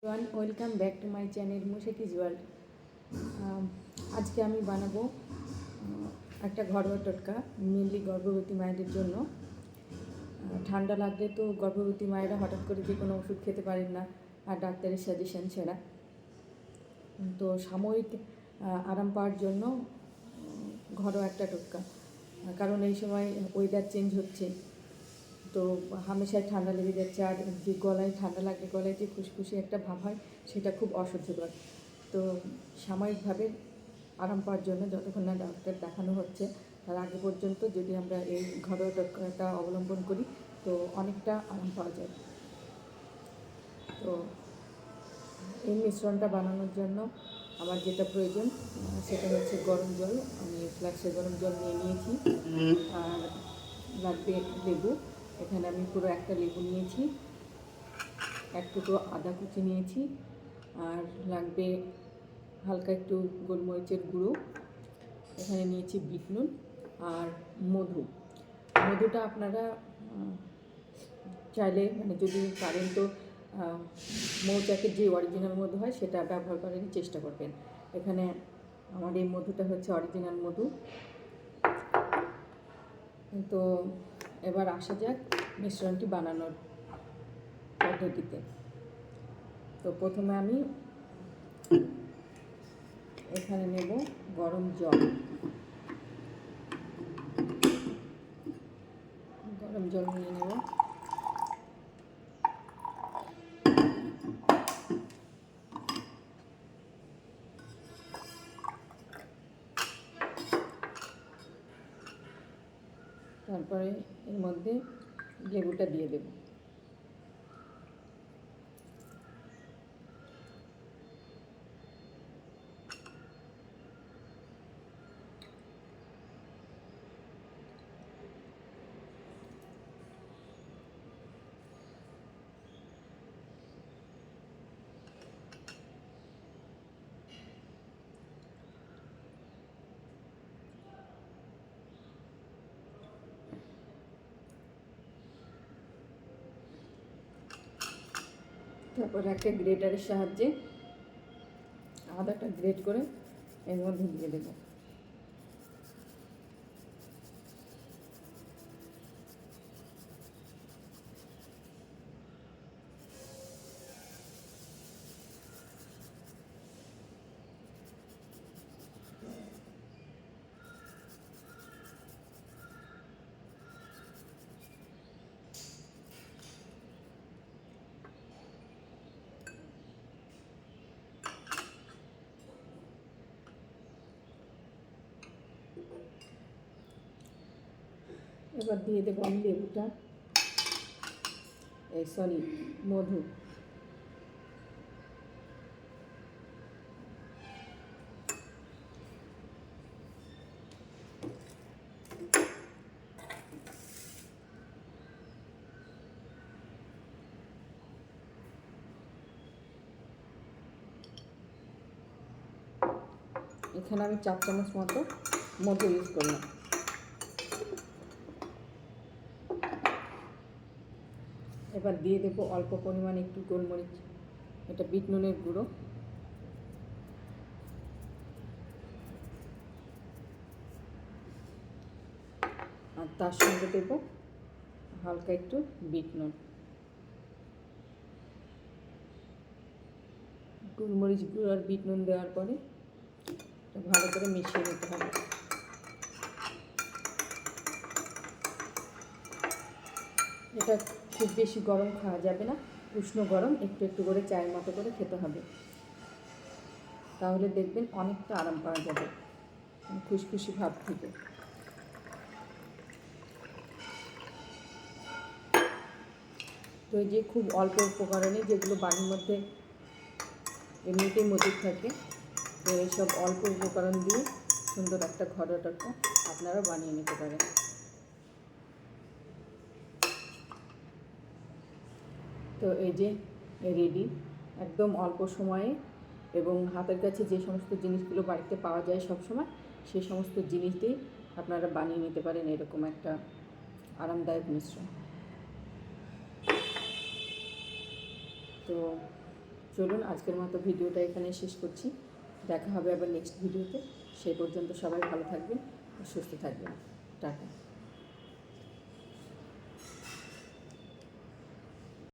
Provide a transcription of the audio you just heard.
Welcome back to my channel Mushakiz world. আজকে আমি বানাবো একটা ঘরোয়া টোটকা মেনলি গর্ভবতী মায়েদের জন্য। ঠান্ডা লাগলে তো গর্ভবতী মায়েরা হঠাৎ করে যে কোনো ওষুধ খেতে পারেন না আর ডাক্তারের সাজেশন ছাড়া। তো সাময়িক আরাম পাওয়ার জন্য ঘরোয়া একটা টোটকা, কারণ এই সময় ওয়েদার চেঞ্জ হচ্ছে, তো হামেশায় ঠান্ডা লেগে যাচ্ছে, আর যে গলায় ঠান্ডা লাগলে গলায় যে খুশখুশি একটা ভাব হয় সেটা খুব অসহ্যকর। তো সাময়িকভাবে আরাম পাওয়ার জন্য যতক্ষণ না ডাক্তার দেখানো হচ্ছে তার আগে পর্যন্ত যদি আমরা এই ঘরোয়া টোটকাটা অবলম্বন করি তো অনেকটা আরাম পাওয়া যায়। তো এই মিশ্রণটা বানানোর জন্য আমার যেটা প্রয়োজন সেটা হচ্ছে গরম জল। আমি ফ্লাক্সে গরম জল নিয়ে নিয়েছি, আর লাগবে লেবু। এখানে আমি পুরো একটা লেবু নিয়েছি, এক টুকরো আদা কুচি নিয়েছি, আর লাগবে হালকা একটু গোলমরিচের গুঁড়ো। এখানে নিয়েছি বিট নুন আর মধু। মধুটা আপনারা চাইলে যদি পারেন তো মৌচাকের যে অরিজিনাল মধু হয় সেটা ব্যবহার করার চেষ্টা করবেন। এখানে আমার এই মধুটা হচ্ছে অরিজিনাল মধু। তো এবার আসা যাক মিশ্রণটি বানানোর পদ্ধতিতে। তো প্রথমে আমি এখানে নেব গরম জল। গরম জল নিয়ে নেব। তারপরে এর মধ্যে লেবুটা দিয়ে দেব। তারপর একটা গ্রেটারের সাহায্যে আদাটা গ্রেট করে এর মধ্যে দিয়ে দেব। এবার দিয়ে দেবো আমি লেবুটা, মধু। এখানে আমি 4 চামচ মতো মধু ইউজ করলাম। এবার দিয়ে দেবো অল্প পরিমাণে একটু গোলমরিচ, এটা বিট নুনের গুঁড়ো। আর তার সঙ্গে দেবো হালকা একটু বিট নুন। গোলমরিচ গুঁড়ো আর বিট নুন দেওয়ার পরে ভালো করে মিশিয়ে নিতে হবে। এটা খুব বেশি গরম খাওয়া যাবে না, উষ্ণ গরম একটু একটু করে চায়ের মতো করে খেতে হবে। তাহলে দেখবেন অনেকটা আরাম পাওয়া যাবে খুশখুশি ভাব থেকে। তো এই যে খুব অল্প উপকরণে যেগুলো বাড়ির মধ্যে এমনিতেই মজুদ থাকে, তো এইসব অল্প উপকরণ দিয়ে সুন্দর একটা ঘরোয়া টোটকা আপনারা বানিয়ে নিতে পারেন। তো এই যে রেডি, একদম অল্প সময়ে এবং হাতের কাছে যে সমস্ত জিনিসগুলো বাড়িতে পাওয়া যায় সব সময়, সেই সমস্ত জিনিস দিয়ে আপনারা বানিয়ে নিতে পারেন এরকম একটা আরামদায়ক মিশ্রণ। তো চলুন আজকের মতো ভিডিওটা এখানে শেষ করছি। দেখা হবে আবার নেক্সট ভিডিওতে। সেই পর্যন্ত সবাই ভালো থাকবেন, সুস্থ থাকবেন। টাটা।